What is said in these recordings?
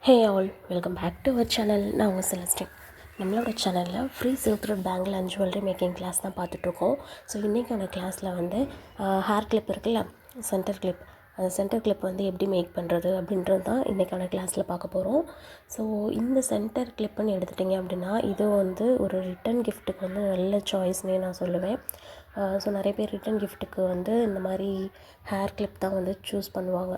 Hey all, welcome back to our channel. நான் உங்கள் Celestine. நம்மளோட சேனலில் free silk thread bangle and jewellery making class தான் பார்த்துட்ருக்கோம். ஸோ இன்றைக்கான கிளாஸில் வந்து ஹேர் கிளிப் இருக்குல்ல, சென்டர் கிளிப், அந்த சென்டர் கிளிப் வந்து எப்படி மேக் பண்ணுறது அப்படின்றது தான் இன்றைக்கான கிளாஸில் பார்க்க போகிறோம். ஸோ இந்த சென்டர் கிளிப்புன்னு எடுத்துட்டிங்க அப்படின்னா இது வந்து ஒரு ரிட்டன் கிஃப்ட்டுக்கு வந்து நல்ல சாய்ஸ்னே நான் சொல்லுவேன். ஸோ நிறைய பேர் ரிட்டன் கிஃப்ட்டுக்கு வந்து இந்த மாதிரி ஹேர் கிளிப் தான் வந்து சூஸ் பண்ணுவாங்க.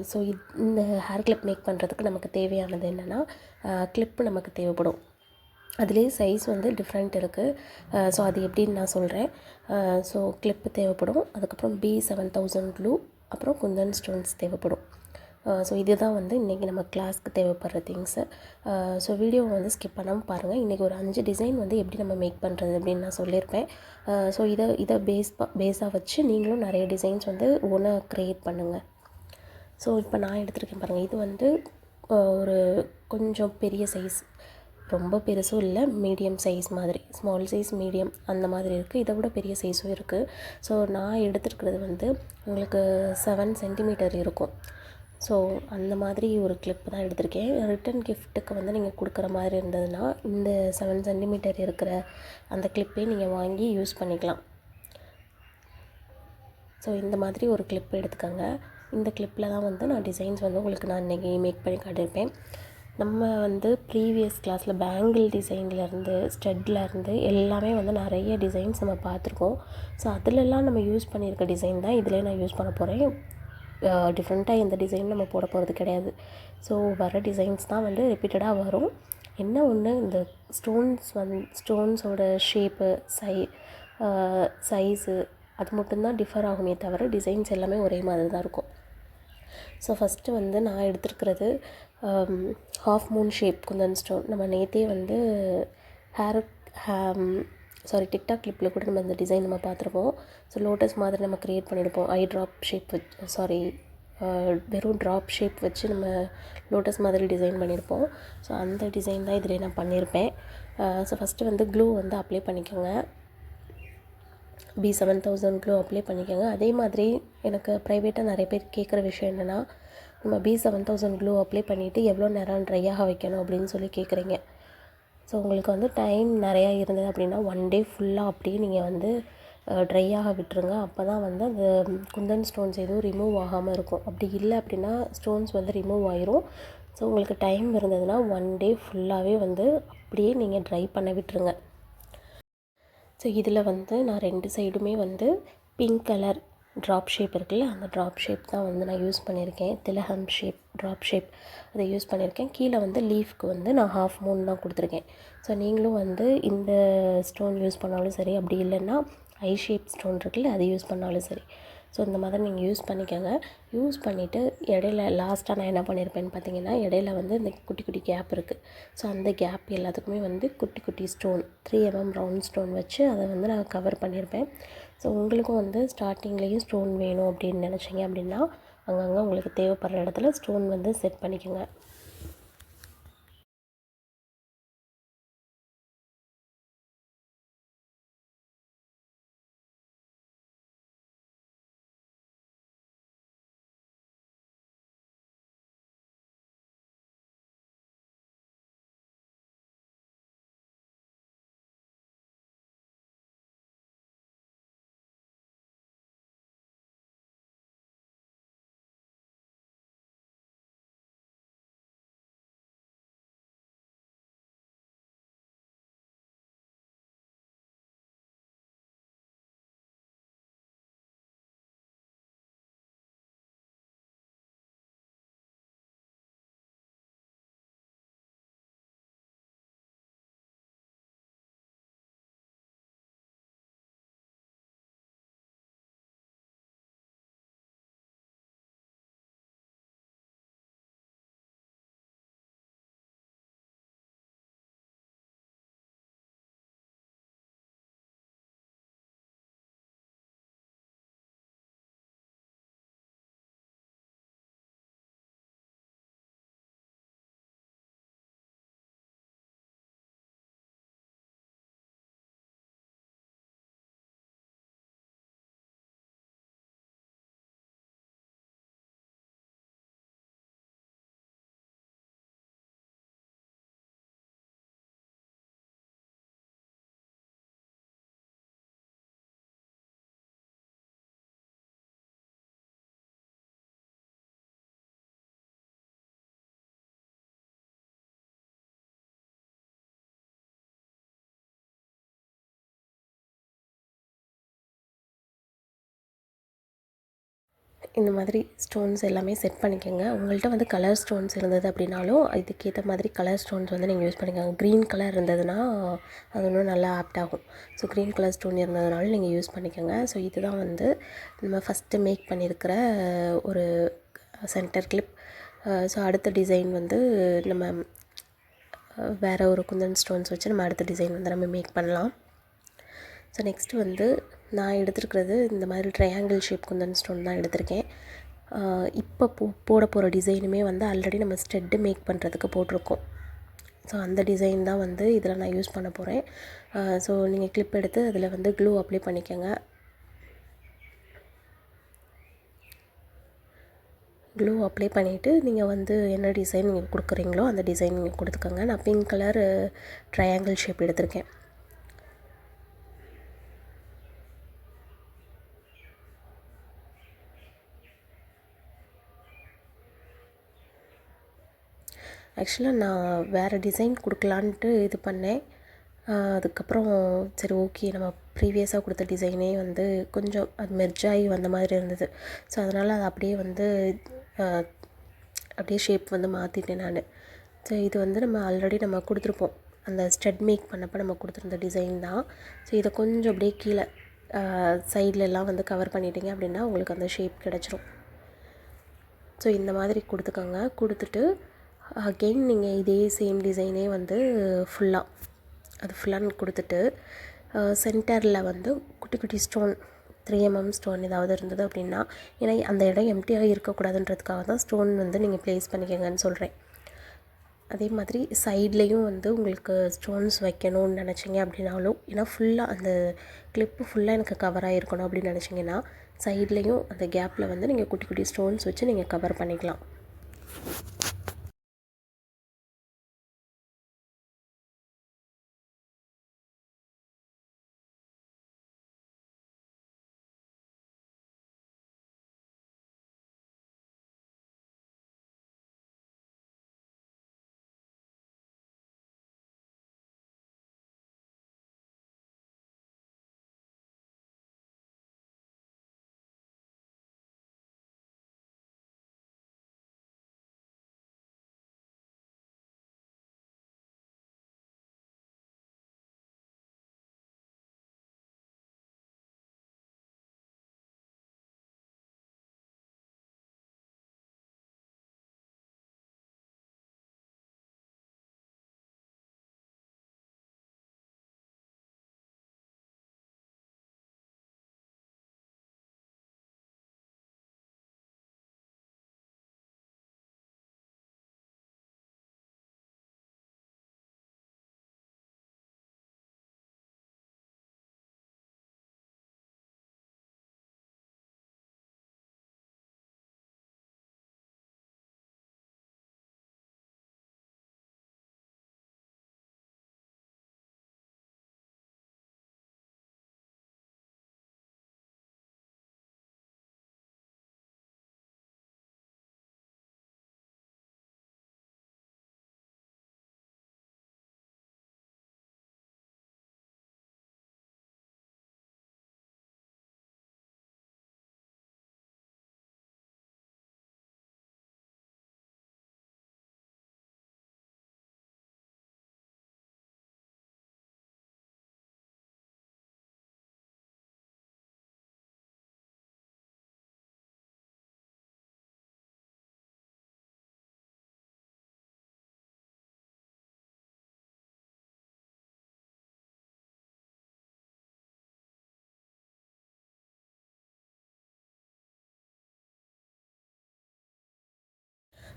ஸோ இந்த ஹேர் கிளிப் மேக் பண்ணுறதுக்கு நமக்கு தேவையானது என்னென்னா, கிளிப்பு நமக்கு தேவைப்படும். அதுலேயே சைஸ் வந்து டிஃப்ரெண்ட் இருக்குது. ஸோ அது எப்படின்னு நான் சொல்கிறேன். ஸோ கிளிப்பு தேவைப்படும், அதுக்கப்புறம் B7000 க்ளூ, அப்புறம் குந்தன் ஸ்டோன்ஸ் தேவைப்படும். ஸோ இதுதான் வந்து இன்றைக்கி நம்ம கிளாஸ்க்கு தேவைப்படுற திங்ஸு. ஸோ வீடியோவை வந்து ஸ்கிப் பண்ணாமல் பாருங்கள். இன்றைக்கி ஒரு 5 டிசைன் வந்து எப்படி நம்ம மேக் பண்ணுறது அப்படின்னு நான் சொல்லியிருப்பேன். ஸோ இதை பேஸாக வச்சு நீங்களும் நிறைய டிசைன்ஸ் வந்து ஓனாக க்ரியேட் பண்ணுங்கள். ஸோ இப்போ நான் எடுத்துருக்கேன் பாருங்கள். இது வந்து ஒரு கொஞ்சம் பெரிய சைஸ், ரொம்ப பெருசும் இல்லை, மீடியம் சைஸ் மாதிரி, ஸ்மால் சைஸ் மீடியம் அந்த மாதிரி இருக்குது. இதை விட பெரிய சைஸும் இருக்குது. ஸோ நான் எடுத்துருக்கிறது வந்து உங்களுக்கு 7 சென்டிமீட்டர் இருக்கும். ஸோ அந்த மாதிரி ஒரு கிளிப் தான் எடுத்திருக்கேன். ரிட்டன் கிஃப்ட்டுக்கு வந்து நீங்கள் கொடுக்குற மாதிரி இருந்ததுன்னா இந்த 7 சென்டிமீட்டர் இருக்கிற அந்த கிளிப்பே நீங்கள் வாங்கி யூஸ் பண்ணிக்கலாம். ஸோ இந்த மாதிரி ஒரு கிளிப் எடுத்துக்கோங்க. இந்த கிளிப்பில் தான் வந்து நான் டிசைன்ஸ் வந்து உங்களுக்கு நான் இன்றைக்கி மேக் பண்ணி காட்டியிருப்பேன். நம்ம வந்து ப்ரீவியஸ் கிளாஸில் பேங்கிள் டிசைன்லேருந்து ஸ்டெட்லேருந்து எல்லாமே வந்து நிறைய டிசைன்ஸ் நம்ம பார்த்துருக்கோம். ஸோ அதிலெல்லாம் நம்ம யூஸ் பண்ணியிருக்க டிசைன் தான் இதிலே நான் யூஸ் பண்ண போகிறேன். டிஃப்ரெண்ட்டாக எந்த டிசைனும் நம்ம போட போகிறது கிடையாது. ஸோ வர டிசைன்ஸ் தான் வந்து ரிப்பீட்டடாக வரும். என்ன ஒன்று, இந்த ஸ்டோன்ஸோட ஷேப்பு, சைஸு அது மட்டும்தான் டிஃபர் ஆகுமே தவிர டிசைன்ஸ் எல்லாமே ஒரே மாதிரி தான் இருக்கும். ஸோ ஃபஸ்ட்டு வந்து நான் எடுத்துருக்கிறது half moon shape kundan stone. நம்ம நேற்றே வந்து டிக்டாக் கிளிப்பில் கூட நம்ம இந்த டிசைன் நம்ம பார்த்துருப்போம். ஸோ லோட்டஸ் மாதிரி நம்ம க்ரியேட் பண்ணியிருப்போம். ஐ ட்ராப் ஷேப் வெறும் ட்ராப் ஷேப் வச்சு நம்ம லோட்டஸ் மாதிரி டிசைன் பண்ணியிருப்போம். ஸோ அந்த டிசைன் தான் இதில் நான் பண்ணியிருப்பேன். ஸோ ஃபஸ்ட்டு வந்து க்ளூ வந்து அப்ளை பண்ணிக்கோங்க. B7000 க்ளூ அப்ளை பண்ணிக்கோங்க. அதே மாதிரி எனக்கு ப்ரைவேட்டாக நிறைய பேர் கேட்குற விஷயம் என்னென்னா, நம்ம B7000 க்ளூ அப்ளை பண்ணிவிட்டு எவ்வளோ நேரம் ட்ரை ஆக வைக்கணும் அப்படின்னு சொல்லி கேட்குறீங்க. ஸோ உங்களுக்கு வந்து டைம் நிறையா இருந்தது அப்படின்னா 1 டே ஃபுல்லாக அப்படியே நீங்கள் வந்து ட்ரை ஆக விட்டுருங்க. அப்போ தான் வந்து அந்த குந்தன் ஸ்டோன்ஸ் எதுவும் ரிமூவ் ஆகாமல் இருக்கும். அப்படி இல்லை அப்படின்னா ஸ்டோன்ஸ் வந்து ரிமூவ் ஆயிரும். ஸோ உங்களுக்கு டைம் இருந்ததுன்னா 1 டே ஃபுல்லாகவே வந்து அப்படியே நீங்கள் ட்ரை பண்ண விட்டுருங்க. ஸோ இதில் வந்து நான் 2 சைடுமே வந்து பிங்க் கலர் ட்ராப் ஷேப் இருக்குல்ல, அந்த ட்ராப் ஷேப் தான் வந்து நான் யூஸ் பண்ணியிருக்கேன். திலகம் ஷேப் ட்ராப் ஷேப் அதை யூஸ் பண்ணியிருக்கேன். கீழே வந்து லீஃப்க்கு வந்து நான் ஹாஃப் மூன் தான் கொடுத்துருக்கேன். ஸோ நீங்களும் வந்து இந்த ஸ்டோன் யூஸ் பண்ணாலும் சரி, அப்படி இல்லைன்னா ஐ ஷேப் ஸ்டோன் இருக்குல்ல, அது யூஸ் பண்ணாலும் சரி. ஸோ இந்த மாதிரி நீங்கள் யூஸ் பண்ணிக்கோங்க. யூஸ் பண்ணிவிட்டு இடையில லாஸ்ட்டாக நான் என்ன பண்ணியிருப்பேன்னு பார்த்தீங்கன்னா, இடையில வந்து இந்த குட்டி குட்டி கேப் இருக்குது. ஸோ அந்த கேப் எல்லாத்துக்குமே வந்து குட்டி குட்டி ஸ்டோன் 3 mm ரவுண்ட் ஸ்டோன் வச்சு அதை வந்து நான் கவர் பண்ணியிருப்பேன். ஸோ உங்களுக்கும் வந்து ஸ்டார்டிங்லேயும் ஸ்டோன் வேணும் அப்படின்னு நினச்சிங்க அப்படின்னா அங்கங்கே உங்களுக்கு தேவைப்படுற இடத்துல ஸ்டோன் வந்து செட் பண்ணிக்கோங்க. இந்த மாதிரி ஸ்டோன்ஸ் எல்லாமே செட் பண்ணிக்கோங்க. உங்கள்கிட்ட வந்து கலர் ஸ்டோன்ஸ் இருந்தது அப்படின்னாலும் இதுக்கேற்ற மாதிரி கலர் ஸ்டோன்ஸ் வந்து நீங்கள் யூஸ் பண்ணிக்கோங்க. க்ரீன் கலர் இருந்ததுன்னா அது இன்னும் நல்லா ஆப்ட் ஆகும். ஸோ க்ரீன் கலர் ஸ்டோன் இருந்ததுனாலும் நீங்கள் யூஸ் பண்ணிக்கோங்க. ஸோ இதுதான் வந்து நம்ம ஃபஸ்ட்டு மேக் பண்ணியிருக்கிற ஒரு சென்டர் கிளிப். ஸோ அடுத்த டிசைன் வந்து நம்ம வேறு ஒரு குந்தன் ஸ்டோன்ஸ் வச்சு நம்ம அடுத்த டிசைன் வந்து நம்ம மேக் பண்ணலாம். ஸோ நெக்ஸ்ட்டு வந்து நான் எடுத்துருக்கிறது இந்த மாதிரி ட்ரையாங்கிள் ஷேப் குந்தன் ஸ்டோன் தான் எடுத்திருக்கேன். இப்போ போட போகிற டிசைனுமே வந்து ஆல்ரெடி நம்ம ஸ்டெட்டு மேக் பண்ணுறதுக்கு போட்டிருக்கோம். ஸோ அந்த டிசைன் தான் வந்து இதில் நான் யூஸ் பண்ண போகிறேன். ஸோ நீங்கள் கிளிப் எடுத்து அதில் வந்து க்ளூ அப்ளை பண்ணிக்கோங்க. க்ளூ அப்ளை பண்ணிவிட்டு நீங்கள் வந்து என்ன டிசைன் நீங்கள் கொடுக்குறீங்களோ அந்த டிசைன் நீங்கள் கொடுத்துக்கோங்க. நான் பிங்க் கலர் ட்ரையாங்கிள் ஷேப் எடுத்திருக்கேன். ஆக்சுவலாக நான் வேறு டிசைன் கொடுக்கலான்ட்டு இது பண்ணேன். அதுக்கப்புறம் சரி ஓகே நம்ம ப்ரீவியஸாக கொடுத்த டிசைனே வந்து கொஞ்சம் அது மெர்ஜ் ஆகி வந்த மாதிரி இருந்தது. ஸோ அதனால் அதை அப்படியே வந்து அப்படியே ஷேப் வந்து மாற்றிட்டேன் நான். ஸோ இது வந்து நம்ம ஆல்ரெடி நம்ம கொடுத்துருப்போம், அந்த ஸ்டெட் மேக் பண்ணப்போ நம்ம கொடுத்துருந்த டிசைன் தான். ஸோ இதை கொஞ்சம் அப்படியே கீழே சைட்லெலாம் வந்து கவர் பண்ணிட்டீங்க அப்படின்னா உங்களுக்கு அந்த ஷேப் கிடச்சிரும். ஸோ இந்த மாதிரி கொடுத்துக்கோங்க. கொடுத்துட்டு அகெயின் நீங்கள் இதே சேம் டிசைனே வந்து ஃபுல்லாக கொடுத்துட்டு சென்டரில் வந்து குட்டி குட்டி ஸ்டோன் 3mm ஸ்டோன் ஏதாவது இருந்தது அப்படின்னா, ஏன்னா அந்த இடம் எம்டியாக இருக்கக்கூடாதுன்றதுக்காக தான் ஸ்டோன் வந்து நீங்கள் ப்ளேஸ் பண்ணிக்கங்கன்னு சொல்கிறேன். அதே மாதிரி சைட்லேயும் வந்து உங்களுக்கு ஸ்டோன்ஸ் வைக்கணும்னு நினச்சிங்க அப்படின்னாலும், ஏன்னா ஃபுல்லாக அந்த கிளிப்பு ஃபுல்லாக எனக்கு கவர் ஆகிருக்கணும் அப்படின்னு நினச்சிங்கன்னா சைட்லேயும் அந்த கேப்பில் வந்து நீங்கள் குட்டி குட்டி ஸ்டோன்ஸ் வச்சு நீங்கள் கவர் பண்ணிக்கலாம்.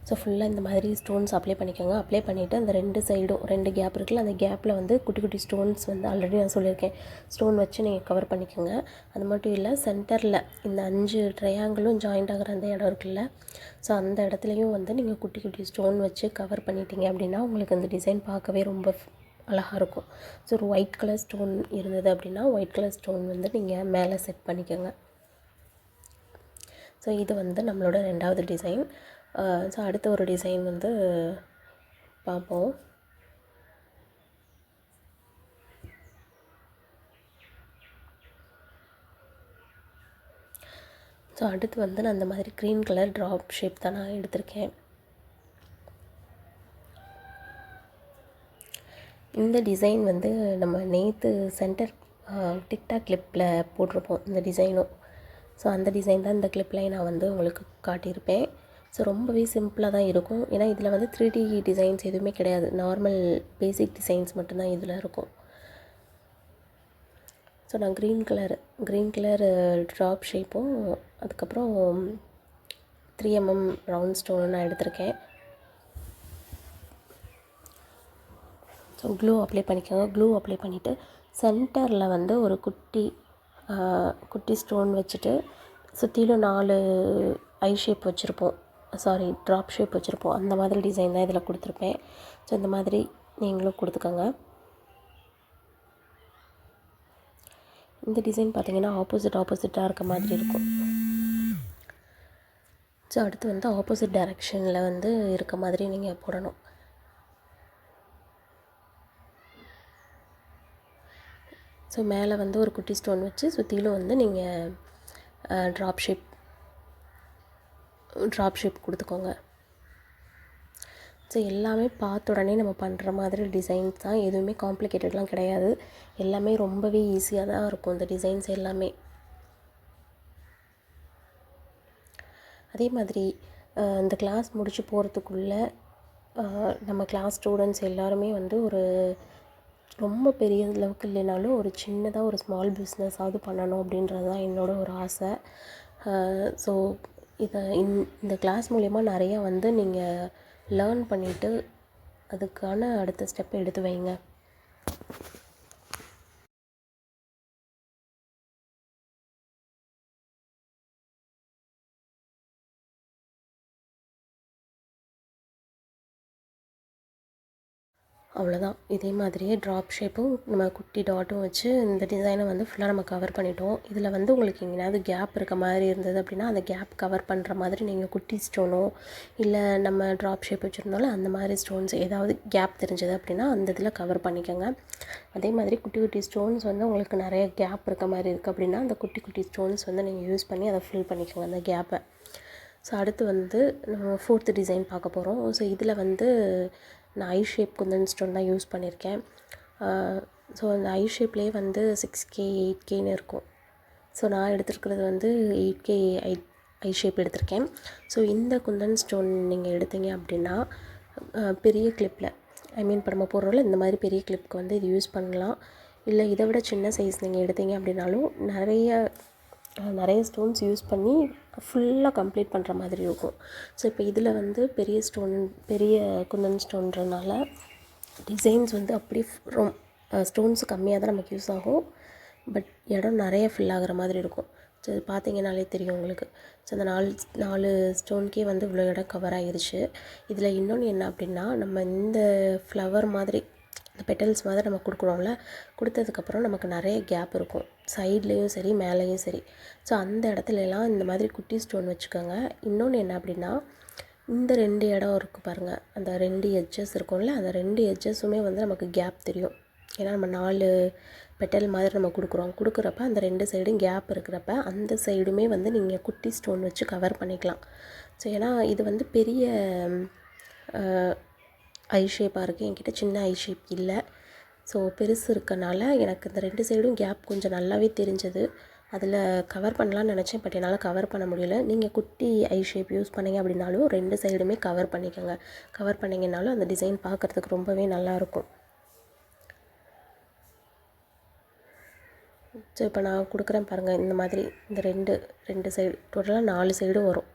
ஸோ ஃபுல்லாக இந்த மாதிரி ஸ்டோன்ஸ் அப்ளை பண்ணிக்கோங்க. அப்ளை பண்ணிவிட்டு அந்த 2 சைடும் 2 கேப் இருக்குல்ல, அந்த கேப்பில் வந்து குட்டி குட்டி ஸ்டோன்ஸ் வந்து ஆல்ரெடி நான் சொல்லியிருக்கேன், ஸ்டோன் வச்சு நீங்கள் கவர் பண்ணிக்கோங்க. அது மட்டும் இல்லை, சென்டரில் இந்த 5 ட்ரையாங்கிளும் ஜாயிண்ட் ஆகிற அந்த இடம் இருக்குல்ல, ஸோ அந்த இடத்துலையும் வந்து நீங்கள் குட்டி குட்டி ஸ்டோன் வச்சு கவர் பண்ணிட்டீங்க அப்படின்னா உங்களுக்கு அந்த டிசைன் பார்க்கவே ரொம்ப அழகாக இருக்கும். ஸோ ஒரு ஒயிட் கலர் ஸ்டோன் இருந்தது அப்படின்னா ஒயிட் கலர் ஸ்டோன் வந்து நீங்கள் மேலே செட் பண்ணிக்கோங்க. ஸோ இது வந்து நம்மளோட 2வது டிசைன். ஸோ அடுத்த ஒரு டிசைன் வந்து பார்ப்போம். ஸோ அடுத்து வந்து நான் அந்த மாதிரி க்ரீன் கலர் ட்ராப் ஷேப் தான் நான் எடுத்திருக்கேன். இந்த டிசைன் வந்து நம்ம நேற்று சென்டர் டிக்டாக் கிளிப்பில் போட்டிருப்போம் இந்த டிசைனும். ஸோ அந்த டிசைன் தான் இந்த கிளிப்லேயும் நான் வந்து உங்களுக்கு காட்டியிருப்பேன். ஸோ ரொம்பவே சிம்பிளாக தான் இருக்கும். ஏன்னா இதில் வந்து 3D டிசைன்ஸ் எதுவுமே கிடையாது. நார்மல் பேசிக் டிசைன்ஸ் மட்டும்தான் இதில் இருக்கும். ஸோ நான் க்ரீன் கலர் ட்ராப் ஷேப்பும் அதுக்கப்புறம் 3mm ரவுண்ட் ஸ்டோனும் நான் எடுத்திருக்கேன். ஸோ க்ளூ அப்ளை பண்ணிக்கோங்க. க்ளூ அப்ளை பண்ணிவிட்டு சென்டரில் வந்து ஒரு குட்டி ஸ்டோன் வச்சுட்டு சுற்றிலும் 4 ஐ ஷேப் வச்சுருப்போம், ட்ராப் ஷேப் வச்சுருப்போம். அந்த மாதிரி டிசைன் தான் இதில் கொடுத்துருப்பேன். ஸோ இந்த மாதிரி நீங்களும் கொடுத்துக்கோங்க. இந்த டிசைன் பார்த்திங்கன்னா ஆப்போசிட்டாக இருக்க மாதிரி இருக்கும். ஸோ அடுத்து வந்து ஆப்போசிட் டைரெக்ஷனில் வந்து இருக்க மாதிரி நீங்கள் போடணும். ஸோ மேலே வந்து ஒரு குட்டி ஸ்டோன் வச்சு சுற்றிலும் வந்து நீங்கள் ட்ராப் ஷேப் கொடுத்துக்கோங்க. ஸோ எல்லாமே பார்த்த உடனே நம்ம பண்ணுற மாதிரி டிசைன்ஸ் தான், எதுவுமே காம்ப்ளிகேட்டட்லாம் கிடையாது. எல்லாமே ரொம்பவே ஈஸியாக தான் இருக்கும் இந்த டிசைன்ஸ் எல்லாமே. அதே மாதிரி இந்த கிளாஸ் முடிச்சு போகிறதுக்குள்ளே நம்ம கிளாஸ் ஸ்டூடெண்ட்ஸ் எல்லாருமே வந்து ஒரு ரொம்ப பெரிய அளவுக்கு இல்லைனாலும் ஒரு சின்னதாக ஒரு ஸ்மால் பிஸ்னஸாவது பண்ணணும் அப்படின்றது தான் என்னோடய ஒரு ஆசை. ஸோ இந்த கிளாஸ் மூலயமா நிறையா வந்து நீங்கள் லேர்ன் பண்ணிவிட்டு அதுக்கான அடுத்த ஸ்டெப் எடுத்து வைங்க. அவ்வளோதான். இதே மாதிரியே ட்ராப் ஷேப்பும் நம்ம குட்டி டாட்டும் வச்சு இந்த டிசைனை வந்து ஃபுல்லாக நம்ம கவர் பண்ணிட்டோம். இதில் வந்து உங்களுக்கு எங்கேயாவது கேப் இருக்க மாதிரி இருந்தது அப்படின்னா அந்த கேப் கவர் பண்ணுற மாதிரி நீங்கள் குட்டி ஸ்டோனோ இல்லை நம்ம ட்ராப் ஷேப் வச்சுருந்தாலும் அந்த மாதிரி ஸ்டோன்ஸ் ஏதாவது கேப் தெரிஞ்சது அப்படின்னா அந்த இதில் கவர் பண்ணிக்கோங்க. அதே மாதிரி குட்டி குட்டி ஸ்டோன்ஸ் வந்து உங்களுக்கு நிறைய கேப் இருக்க மாதிரி இருக்குது அப்படின்னா அந்த குட்டி குட்டி ஸ்டோன்ஸ் வந்து நீங்கள் யூஸ் பண்ணி அதை ஃபில் பண்ணிக்கோங்க அந்த கேப்பை. ஸோ அடுத்து வந்து நம்ம 4th டிசைன் பார்க்க போகிறோம். ஸோ இதில் வந்து நான் ஐ ஷேப் குந்தன் ஸ்டோன் தான் யூஸ் பண்ணியிருக்கேன். ஸோ அந்த ஐ ஷேப்லேயே வந்து 6K 8Kன்னு இருக்கும். ஸோ நான் எடுத்துருக்கிறது வந்து 8K ஐ ஷேப் எடுத்திருக்கேன். ஸோ இந்த குந்தன் ஸ்டோன் நீங்கள் எடுத்தீங்க அப்படின்னா பெரிய கிளிப்பில் இப்போ நம்ம போடுறோம்ல இந்த மாதிரி பெரிய கிளிப்புக்கு வந்து இது யூஸ் பண்ணலாம். இல்லை இதை விட சின்ன சைஸ் நீங்கள் எடுத்தீங்க அப்படின்னாலும் நிறைய ஸ்டோன்ஸ் யூஸ் பண்ணி ஃபுல்லாக கம்ப்ளீட் பண்ணுற மாதிரி இருக்கும். ஸோ இப்போ இதில் வந்து பெரிய குந்தன் ஸ்டோன்றனால டிசைன்ஸ் வந்து அப்படியே ஸ்டோன்ஸ் கம்மியாக தான் நமக்கு யூஸ் ஆகும். பட் இடம் நிறைய ஃபில் ஆகிற மாதிரி இருக்கும். ஸோ இது பார்த்தீங்கன்னாலே தெரியும் உங்களுக்கு. ஸோ அந்த 4 ஸ்டோனுக்கே வந்து இவ்வளோ இடம் கவர் ஆகிருச்சு. இதில் இன்னொன்று என்ன அப்படின்னா நம்ம இந்த ஃப்ளவர் மாதிரி இந்த பெட்டல்ஸ் மாதிரி நம்ம கொடுக்குறோம்ல, கொடுத்ததுக்கப்புறம் நமக்கு நிறைய கேப் இருக்கும் சைட்லேயும் சரி மேலேயும் சரி. ஸோ அந்த இடத்துலலாம் இந்த மாதிரி குட்டி ஸ்டோன் வச்சுக்கோங்க. இன்னொன்று என்ன அப்படின்னா இந்த 2 இடம் இருக்குது பாருங்கள், அந்த 2 எட்ஜஸ் இருக்கும்ல, அந்த 2 எட்ஜஸுமே வந்து நமக்கு கேப் தெரியும். ஏன்னா நம்ம 4 பெட்டல் மாதிரி நம்ம கொடுக்குறப்ப அந்த 2 சைடும் கேப் இருக்கிறப்ப அந்த சைடுமே வந்து நீங்கள் குட்டி ஸ்டோன் வச்சு கவர் பண்ணிக்கலாம். ஸோ ஏன்னா இது வந்து பெரிய ஐ ஷேப்பாக இருக்குது, என்கிட்ட சின்ன ஐ ஷேப் இல்லை. ஸோ பெருசு இருக்கனால எனக்கு இந்த 2 சைடும் கேப் கொஞ்சம் நல்லாவே தெரிஞ்சது. அதில் கவர் பண்ணலான்னு நினச்சேன், பட் என்னால் கவர் பண்ண முடியல. நீங்கள் குட்டி ஐ ஷேப் யூஸ் பண்ணிங்க அப்படின்னாலும் 2 சைடுமே கவர் பண்ணிக்கோங்க. கவர் பண்ணிங்கனாலும் அந்த டிசைன் பார்க்குறதுக்கு ரொம்பவே நல்லாயிருக்கும். ஸோ இப்போ நான் கொடுக்குறேன் பாருங்கள், இந்த மாதிரி இந்த ரெண்டு சைடு டோட்டலாக 4 சைடும் வரும்.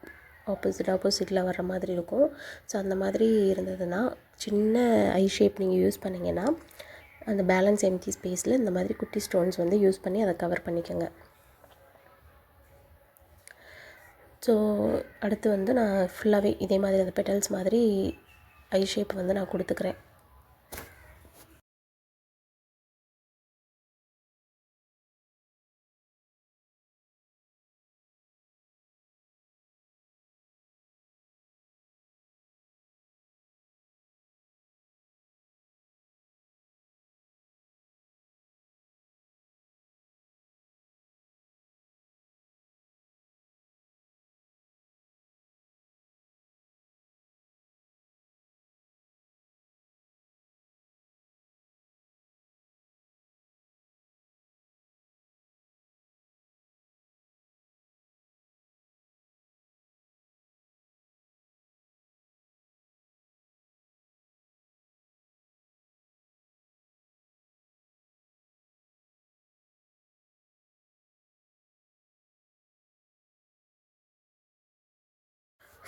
ஆப்போசிட்டில் வர்ற மாதிரி இருக்கும். ஸோ அந்த மாதிரி இருந்ததுன்னா சின்ன ஐ ஷேப் நீங்கள் யூஸ் பண்ணிங்கன்னா அந்த பேலன்ஸ் எம்டி ஸ்பேஸில் இந்த மாதிரி குட்டி ஸ்டோன்ஸ் வந்து யூஸ் பண்ணி அதை கவர் பண்ணிக்கோங்க. ஸோ அடுத்து வந்து நான் ஃபுல்லாகவே இதே மாதிரி அந்த பெட்டல்ஸ் மாதிரி ஐ ஷேப் வந்து நான் கொடுத்துக்கிறேன்.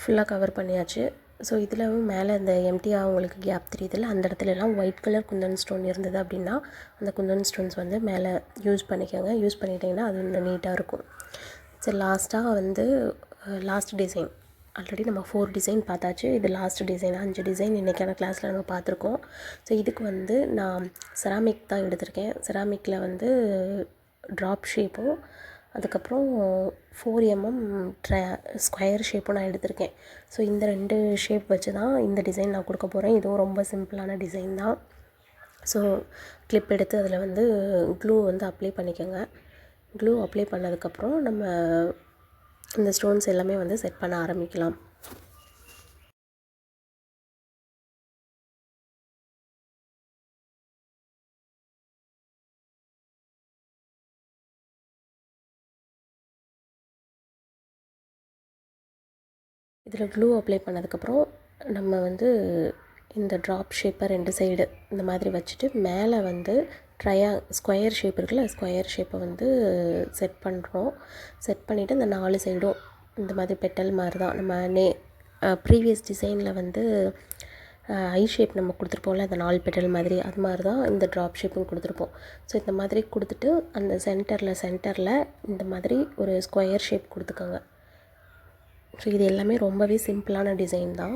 ஃபுல்லாக கவர் பண்ணியாச்சு. ஸோ இதில் மேலே இந்த எம்டியாக உங்களுக்கு கேப் தெரியுதில்ல, அந்த இடத்துலலாம் ஒயிட் கலர் குந்தன் ஸ்டோன் இருந்தது அப்படின்னா அந்த குந்தன் ஸ்டோன்ஸ் வந்து மேலே யூஸ் பண்ணிக்கோங்க. யூஸ் பண்ணிட்டிங்கன்னா அது இன்னும் நீட்டாக இருக்கும். சரி, லாஸ்ட்டாக வந்து லாஸ்ட் டிசைன். ஆல்ரெடி நம்ம 4 டிசைன் பார்த்தாச்சு. இது லாஸ்ட் டிசைன். 5 டிசைன் இன்றைக்கான கிளாஸில் நம்ம பார்த்துருக்கோம். ஸோ இதுக்கு வந்து நான் செராமிக் தான் எடுத்திருக்கேன். செராமிக்கில் வந்து ட்ராப் ஷேப்பும் அதுக்கப்புறம் 4 mm ஸ்கொயர் ஷேப்பும் நான் எடுத்திருக்கேன். ஸோ இந்த 2 ஷேப் வச்சு தான் இந்த டிசைன் நான் கொடுக்க போகிறேன். இதுவும் ரொம்ப சிம்பிளான டிசைன் தான். ஸோ கிளிப் எடுத்து அதில் வந்து க்ளூ வந்து அப்ளை பண்ணிக்கோங்க. க்ளூ அப்ளை பண்ணதுக்கப்புறம் நம்ம இந்த ஸ்டோன்ஸ் எல்லாமே வந்து செட் பண்ண ஆரம்பிக்கலாம். இதில் க்ளூ அப்ளை பண்ணதுக்கப்புறம் நம்ம வந்து இந்த ட்ராப் ஷேப்பை 2 சைடு இந்த மாதிரி வச்சுட்டு மேலே வந்து ஸ்கொயர் ஷேப் இருக்குல்ல, ஸ்கொயர் ஷேப்பை வந்து செட் பண்ணுறோம். செட் பண்ணிவிட்டு இந்த 4 சைடும் இந்த மாதிரி பெட்டல் மாதிரி தான் நம்ம ப்ரீவியஸ் டிசைனில் வந்து ஐ ஷேப் நம்ம கொடுத்துருப்போம்ல, அந்த 4 பெட்டல் மாதிரி, அது மாதிரி தான் இந்த ட்ராப் ஷேப்பும் கொடுத்துருப்போம். ஸோ இந்த மாதிரி கொடுத்துட்டு அந்த சென்டரில் இந்த மாதிரி ஒரு ஸ்கொயர் ஷேப் கொடுத்துக்கோங்க. ஸோ இது எல்லாமே ரொம்பவே சிம்பிளான டிசைன் தான்.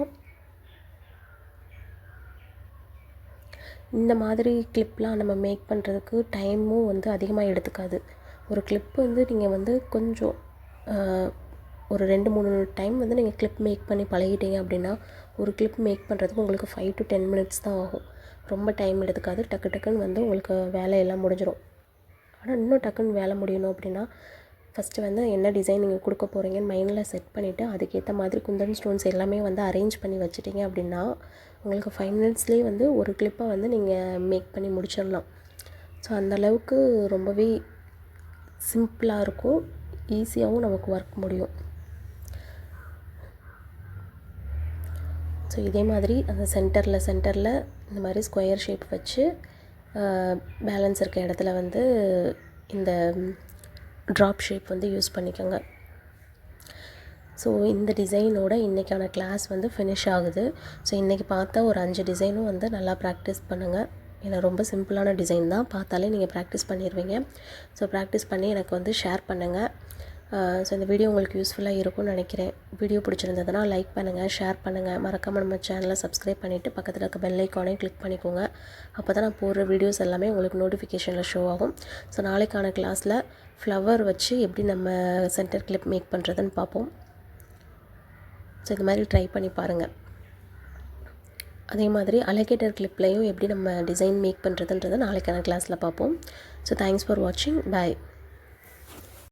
இந்த மாதிரி கிளிப்லாம் நம்ம மேக் பண்ணுறதுக்கு டைமும் வந்து அதிகமாக எடுத்துக்காது. ஒரு கிளிப் வந்து நீங்கள் வந்து கொஞ்சம் ஒரு 2-3 டைம் வந்து நீங்கள் கிளிப் மேக் பண்ணி பழகிட்டீங்க அப்படின்னா ஒரு கிளிப் மேக் பண்ணுறதுக்கு உங்களுக்கு 5 to 10 minutes தான் ஆகும். ரொம்ப டைம் எடுத்துக்காது. டக்கு டக்குன்னு வந்து உங்களுக்கு வேலையெல்லாம் முடிஞ்சிடும். ஆனால் இன்னும் டக்குன்னு வேலை முடியணும் அப்படின்னா ஃபஸ்ட்டு வந்து என்ன டிசைன் நீங்கள் கொடுக்க போகிறீங்கன்னு மைண்டில் செட் பண்ணிவிட்டு அதுக்கேற்ற மாதிரி குந்தன் ஸ்டோன்ஸ் எல்லாமே வந்து அரேஞ்ச் பண்ணி வச்சுட்டிங்க அப்படின்னா உங்களுக்கு 5 minutesலேயே வந்து ஒரு கிளிப்பை வந்து நீங்கள் மேக் பண்ணி முடிச்சிடலாம். ஸோ அந்தளவுக்கு ரொம்பவே சிம்பிளாக இருக்கும். ஈஸியாகவும் நமக்கு ஒர்க் முடியும். ஸோ இதே மாதிரி அந்த சென்டரில் இந்த மாதிரி ஸ்கொயர் ஷேப் வச்சு பேலன்ஸ் இருக்க இடத்துல வந்து இந்த ட்ராப் ஷேப் வந்து யூஸ் பண்ணிக்கோங்க. ஸோ இந்த டிசைனோட இன்றைக்கான கிளாஸ் வந்து ஃபினிஷ் ஆகுது. ஸோ இன்றைக்கி பார்த்தா ஒரு 5 டிசைனும் வந்து நல்லா ப்ராக்டிஸ் பண்ணுங்கள். ஏன்னா ரொம்ப சிம்பிளான டிசைன் தான், பார்த்தாலே நீங்கள் ப்ராக்டிஸ் பண்ணிடுவீங்க. ஸோ ப்ராக்டிஸ் பண்ணி எனக்கு வந்து ஷேர் பண்ணுங்கள். ஸோ இந்த வீடியோ உங்களுக்கு யூஸ்ஃபுல்லாக இருக்கும்னு நினைக்கிறேன். வீடியோ பிடிச்சிருந்ததுன்னா லைக் பண்ணுங்கள், ஷேர் பண்ணுங்கள். மறக்காமல் நம்ம சேனலை சப்ஸ்கிரைப் பண்ணிவிட்டு பக்கத்தில் இருக்க பெல் ஐக்கானையும் கிளிக் பண்ணிக்கோங்க. அப்போ தான் நான் போடுற வீடியோஸ் எல்லாமே உங்களுக்கு நோட்டிஃபிகேஷனில் ஷோ ஆகும். ஸோ நாளைக்கான கிளாஸில் ஃப்ளவர் வச்சு எப்படி நம்ம சென்டர் கிளிப் மேக் பண்ணுறதுன்னு பார்ப்போம். ஸோ இந்த மாதிரி ட்ரை பண்ணி பாருங்கள். அதே மாதிரி அலகேட்டர் கிளிப்லையும் எப்படி நம்ம டிசைன் மேக் பண்ணுறதுன்றதை நாளைக்கான கிளாஸில் பார்ப்போம். ஸோ தேங்க்ஸ் ஃபார் வாட்சிங். பாய்.